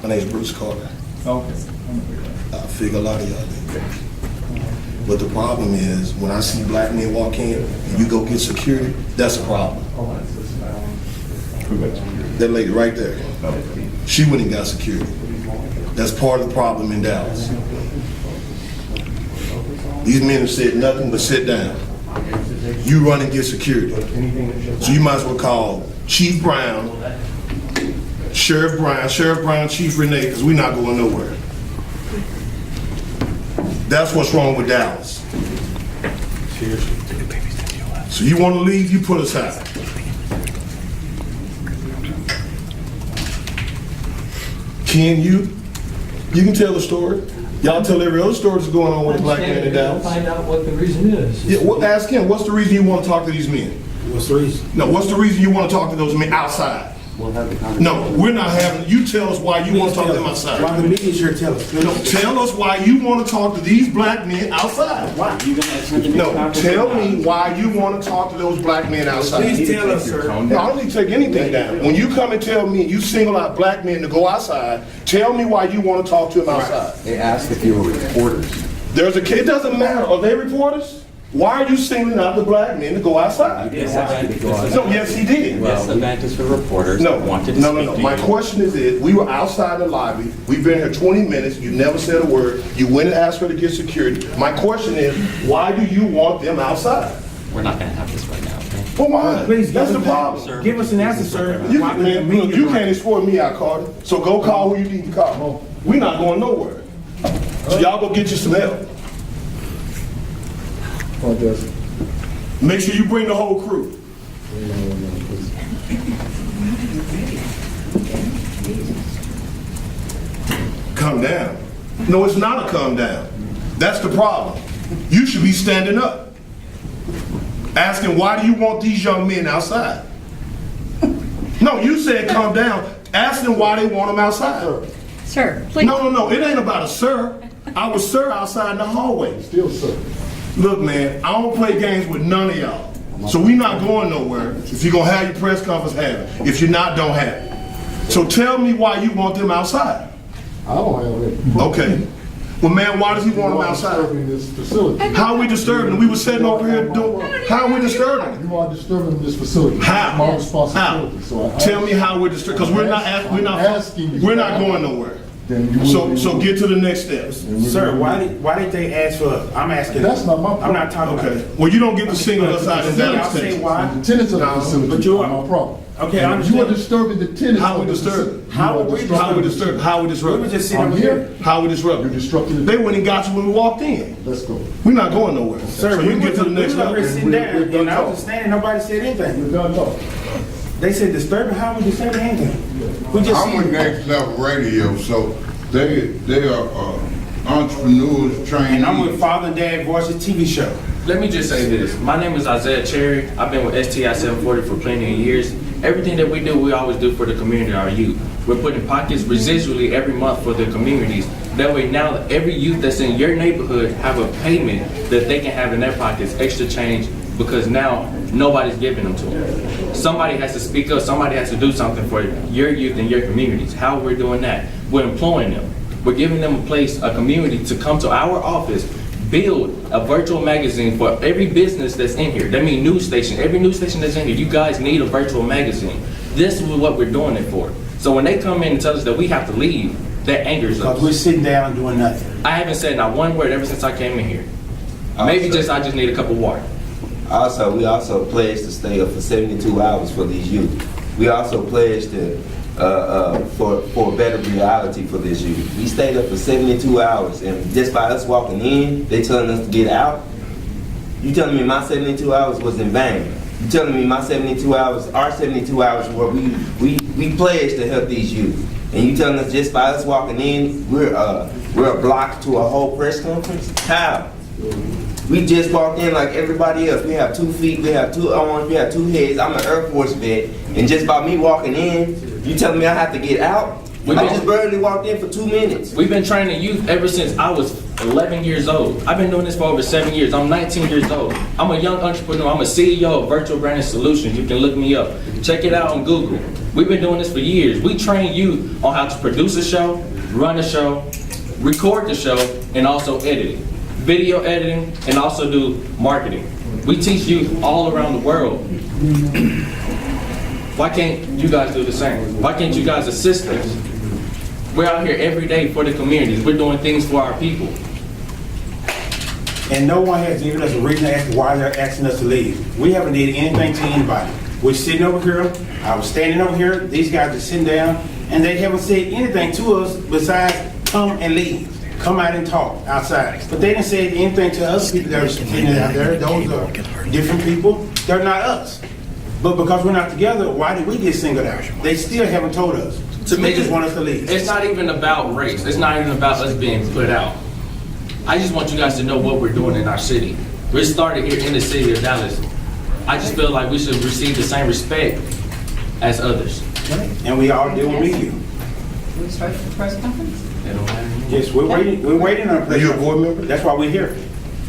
My name's Bruce Carter. Okay. I figure a lot of y'all do. But the problem is, when I see black men walk in and you go get security, that's a problem. That lady right there, she went and got security. That's part of the problem in Dallas. These men have said nothing but sit down. You run and get security. So you might as well call Chief Brown, Sheriff Brown, Chief Renee, because we're not going nowhere. That's what's wrong with Dallas. So you want to leave, you put us out. Can you can tell the story. Y'all tell every other story that's going on with the black man in Dallas. Find out what the reason is. Yeah, well, ask him, what's the reason you want to talk to these men? What's the reason? No, what's the reason you want to talk to those men outside? We'll have the conversation. No, we're not having, you tell us why you want to talk to them outside. Why the media's here, tell us. No, tell us why you want to talk to these black men outside. Why? You gonna ask him to No, tell me why you want to talk to those black men outside. Please tell us, sir. No, I don't need to take anything down. When you come and tell me you single out black men to go outside, tell me why you want to talk to them outside. They asked if you were reporters. There's a kid, it doesn't matter. Are they reporters? Why are you singling out the black men to go outside? Yes, I No, yes, he did. Yes, the event is for reporters. No, Wanted to no. speak to My you. question is this: we were outside the lobby. We've been here 20 minutes. You never said a word. You went and asked her to get security. My question is, why do you want them outside? We're not going to have this right now, okay? Well, why? Please, That's the give us- problem. Sir. Give us an answer, sir. You, Why the man, look, media you right? can't escort me out, Carter. So go call who you need to call. We're not going nowhere. So y'all go get you some help. Make sure you bring the whole crew. Calm down. No, it's not a calm down. That's the problem. You should be standing up. Asking, why do you want these young men outside? No, you said calm down. Ask them why they want them outside. Sir, please. No, it ain't about a sir. I was sir outside in the hallway. Still, sir. Look, man, I don't play games with none of y'all. So we not going nowhere. If you're gonna have your press conference, have it. If you're not, don't have it. So tell me why you want them outside. I don't have it. Okay. Well, man, why does he want them outside? Disturbing this facility. How are we disturbing them? We were sitting over here doing, how are we disturbing them? You are disturbing this facility. How? My responsibility. How? So I Tell me how we're disturbing, because we're not asking you. we're not going nowhere. Then you will So get to the next steps. Sir, why did they ask for, I'm asking. That's not my problem. I'm not talking about Okay. it. Well, you don't get to single us out in Y'all Dallas, say Texas. why? The tenants of the facility but you are are- my problem. Okay, I You are understand. disturbing the tenants How of we the disturbing? facility. How You are we disrupting How we the- disturbing? How we We were disrupting? just sitting I'm over here. here. How we You're disrupting? disrupting They the. went and got you when we walked in. Let's go. We're not going nowhere. Sir, So you can get to the next we were level. sitting down, We're done and I was talking. standing, nobody said anything. We're done talking. They said disturbing, how we disturbing anything? We just I'm with seen. Next Level Radio, so they are entrepreneurs, trainees. And I'm with Father and Dad Voices TV show. Let me just say this. My name is Isaiah Cherry. I've been with STI 740 for plenty of years. Everything that we do, we always do for the community, our youth. We're putting pockets residually every month for the communities. That way now every youth that's in your neighborhood have a payment that they can have in their pockets, extra change, because now nobody's giving them to them. Somebody has to speak up, somebody has to do something for your youth and your communities. How we're doing that? We're employing them. We're giving them a place, a community to come to our office, build a virtual magazine for every business that's in here. That means news station, every news station that's in here, you guys need a virtual magazine. This is what we're doing it for. So when they come in and tell us that we have to leave, that angers Because we're us. sitting down and doing nothing. I haven't said not one word ever since I came in here. Maybe I just need a cup of water. We also pledged to stay up for 72 hours for these youth. We also pledged to for a better reality for this youth. We stayed up for 72 hours, and just by us walking in, they telling us to get out. You telling me my 72 hours was in vain? You telling me my 72 hours, our 72 hours, where we pledged to help these youth, and you telling us just by us walking in, we're a block to a whole press conference? How? We just walked in like everybody else. We have 2 feet, we have 2 arms, we have 2 heads. I'm an Air Force vet, and just by me walking in, you telling me I have to get out? I just barely walked in for 2 minutes. We've been training youth ever since I was 11 years old. I've been doing this for over 7 years. I'm 19 years old. I'm a young entrepreneur. I'm a CEO of Virtual Branding Solutions. You can look me up. Check it out on Google. We've been doing this for years. We train youth on how to produce a show, run a show, record the show, and also edit it. Video editing, and also do marketing. We teach youth all around the world. Why can't you guys do the same? Why can't you guys assist us? We're out here every day for the communities. We're doing things for our people. And no one has given us a reason as to why they're asking us to leave. We haven't did anything to anybody. We're sitting over here, I was standing over here, these guys are sitting down, and they haven't said anything to us besides come and leave. Come out and talk outside. But they didn't say anything to us, people that are sitting out there. Those are different people. They're not us. But because we're not together, why did we get singled out? They still haven't told us. They just want us to leave. It's not even about race. It's not even about us being put out. I just want you guys to know what we're doing in our city. We started here in the city of Dallas. I just feel like we should receive the same respect as others. And we all deal with media. We start the press conference? It don't matter anymore. Yes, we're waiting. We're waiting on a Are press you a conference. board member? That's why we're here.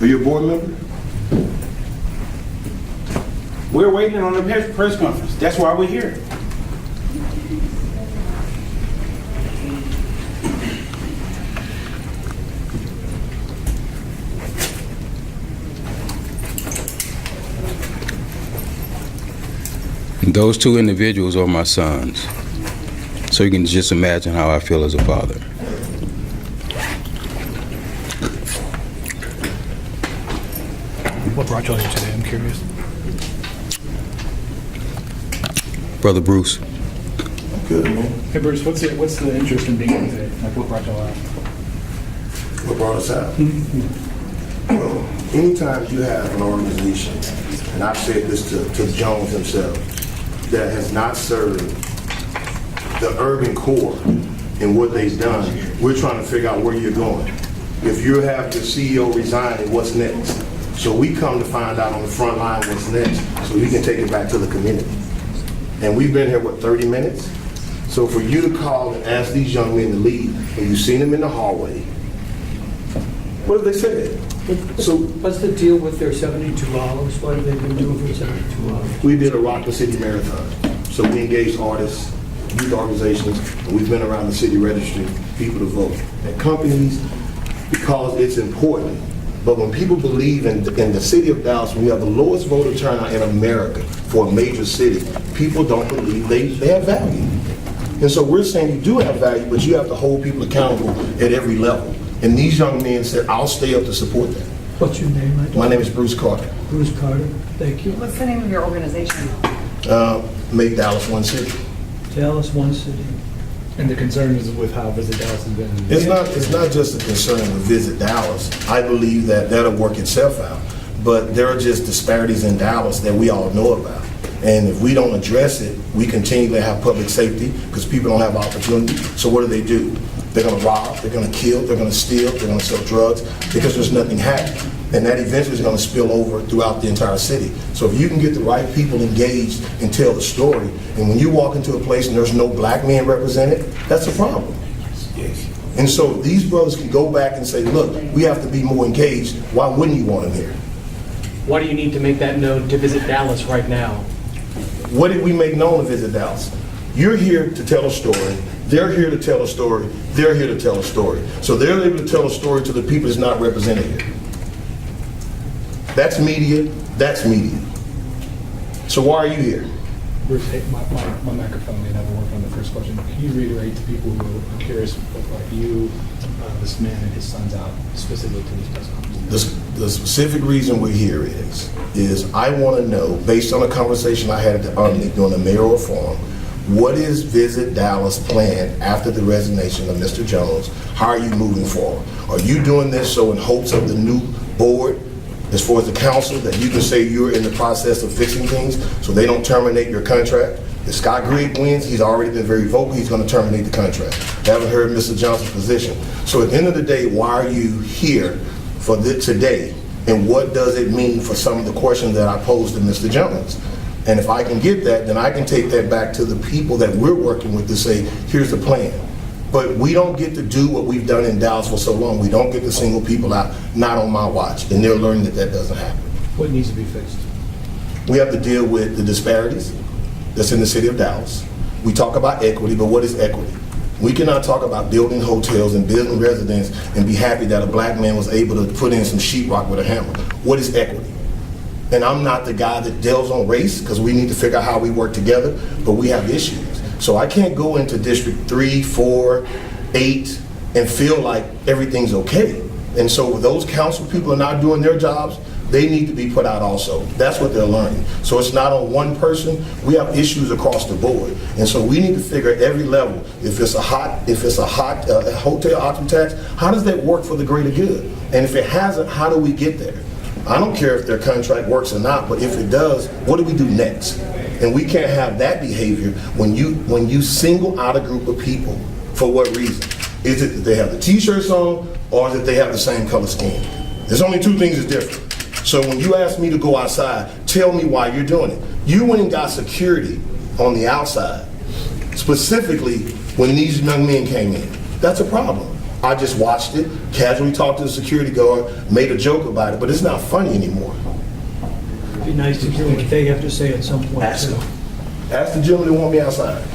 Are you a board member? We're waiting on a press conference. That's why we're here. Those two individuals are my sons. So you can just imagine how I feel as a father. What brought you all here today? I'm curious. Brother Bruce, Good, man. Hey Bruce, what's the interest in being here today? Like what brought you all out? What brought us out? Well, anytime you have an organization, and I've said this to Jones himself, that has not served the urban core in what they've done, we're trying to figure out where you're going. If you have your CEO resigning, what's next? So we come to find out on the front line what's next, so we can take it back to the community. And we've been here, 30 minutes? So for you to call and ask these young men to leave, and you've seen them in the hallway, what have they said? So What's the deal with their 72 hours? What have they been doing for 72 hours? we did a Rockland City Marathon. So we engaged artists, youth organizations, and we've been around the city registry, people to vote, and companies, because it's important. But when people believe in the city of Dallas, when we have the lowest voter turnout in America for a major city, people don't believe they have value. And so we're saying you do have value, but you have to hold people accountable at every level. And these young men said, I'll stay up to support that. What's your name? My name is Bruce Carter. Bruce Carter. Thank you. What's the name of your organization? Make Dallas one city. Dallas, one city. And the concern is with how Visit Dallas has been. It's not just a concern with Visit Dallas. I believe that that'll work itself out. But there are just disparities in Dallas that we all know about. And if we don't address it, we continue to have public safety because people don't have opportunity. So what do? They're going to rob, they're going to kill, they're going to steal, they're going to sell drugs because there's nothing happening. And that eventually is going to spill over throughout the entire city. So if you can get the right people engaged and tell the story, and when you walk into a place and there's no black men represented, that's a problem. And so these brothers can go back and say, look, we have to be more engaged. Why wouldn't you want them here? Why do you need to make that known to Visit Dallas right now? What did we make known to Visit Dallas? You're here to tell a story. They're here to tell a story. They're here to tell a story. So they're able to tell a story to the people that's not represented here. That's media. That's media. So why are you here? Bruce, hey, my microphone may never work on the first question. Can you reiterate to people who are curious what you, this man and his sons out specifically to this press conference? The specific reason we're here is I want to know, based on a conversation I had at the Army during the mayoral forum, what is Visit Dallas' plan after the resignation of Mr. Jones? How are you moving forward? Are you doing this so in hopes of the new board, as far as the council, that you can say you're in the process of fixing things so they don't terminate your contract? If Scott Grigg wins, he's already been very vocal, he's going to terminate the contract. I haven't heard Mr. Johnson's position. So at the end of the day, why are you here for today? And what does it mean for some of the questions that I posed to Mr. Jones? And if I can get that, then I can take that back to the people that we're working with to say, here's the plan. But we don't get to do what we've done in Dallas for so long. We don't get to single people out, not on my watch, and they're learning that that doesn't happen. What needs to be fixed? We have to deal with the disparities that's in the city of Dallas. We talk about equity, but what is equity? We cannot talk about building hotels and building residents and be happy that a black man was able to put in some sheetrock with a hammer. What is equity? And I'm not the guy that delves on race, because we need to figure out how we work together, but we have issues. So I can't go into District 3, 4, 8 and feel like everything's okay. And so if those council people are not doing their jobs, they need to be put out also. That's what they're learning. So it's not on one person. We have issues across the board. And so we need to figure at every level, if it's a hot hotel occupancy tax, how does that work for the greater good? And if it hasn't, how do we get there? I don't care if their contract works or not, but if it does, what do we do next? And we can't have that behavior when you single out a group of people. For what reason? Is it that they have the t-shirts on, or is it they have the same color skin? There's only two things that's different. So when you ask me to go outside, tell me why you're doing it. You went and got security on the outside, specifically when these young men came in. That's a problem. I just watched it, casually talked to the security guard, made a joke about it, but it's not funny anymore. It'd be nice to hear what they have to say at some point. Ask too. them. Ask the gentleman who want me outside.